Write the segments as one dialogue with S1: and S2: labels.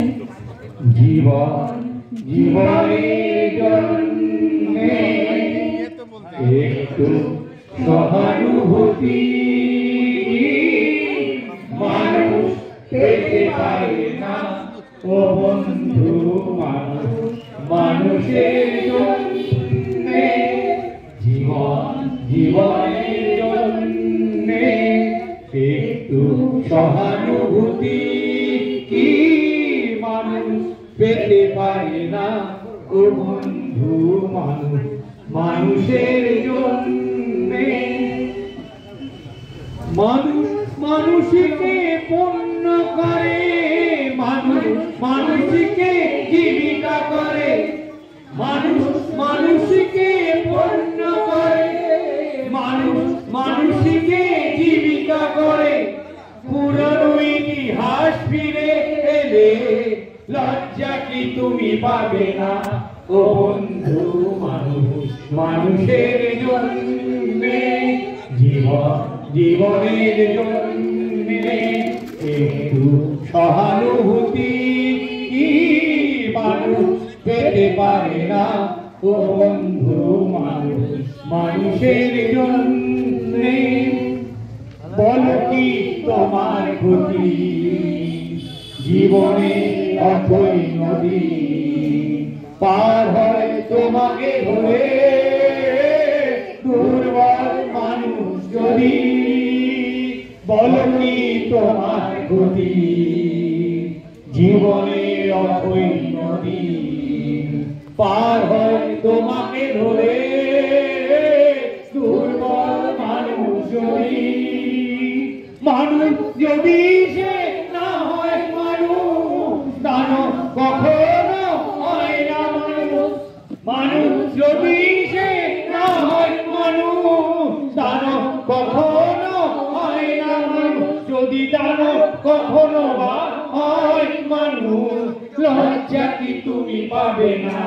S1: জীবন জীবনের জন্যে একটু সহানুভূতি মানুষ পেতে পারে না ও বন্ধু। মানুষ মানুষের জন্যে জীবন জীবনের জন্যে একটু সহানুভূতি কি মানুষ পেতে পারে না ও বন্ধু। মানুষ মানুষের জন্যে মানুষ মানুষকে পণ্য করে, মানুষ মানুষকে জীবিকা করে, মানুষ মানুষকে পণ্য করে, মানুষ মানুষকে জীবিকা করে। পুরনো ইতিহাস ফিরে এলে লজ্জা কি তুমি পাবে না ও বন্ধু। মানুষ মানুষের জন্যে জীবন জীবনের জন্যে একটু সহানুভূতি কি মানুষ পেতে পারে না ও বন্ধু। মানুষ মানুষের জন্যে বলো কি তোমার ক্ষতি জীবনে অথই নদী পার হয় তোমাকে ধরে দুর্বল মানুষ যদি। বলো কি তোমার ক্ষতি জীবনে অথই নদী পার হয় তোমাকে ধরে দুর্বল মানুষ যদি। মানুষ যদি সে না হয় মানুষ দানব কখনো হয় না মানুষ। মানুষ যদি সে না হয় মানুষ দানব কখনো হয় না মানুষ। যদি দানব কখনো বা হয় মানুষ লজ্জা কি তুমি পাবে না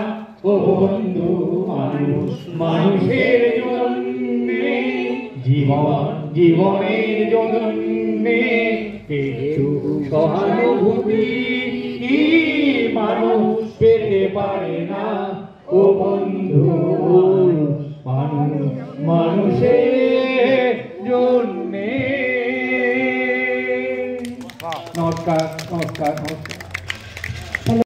S1: ও বন্ধু। মানুষ মানুষের জন্যে জীবন জীবনের জন্যে একটু সহানুভূতি মানুষ পেতে পারে না ও বন্ধু। মানুষ মানুষের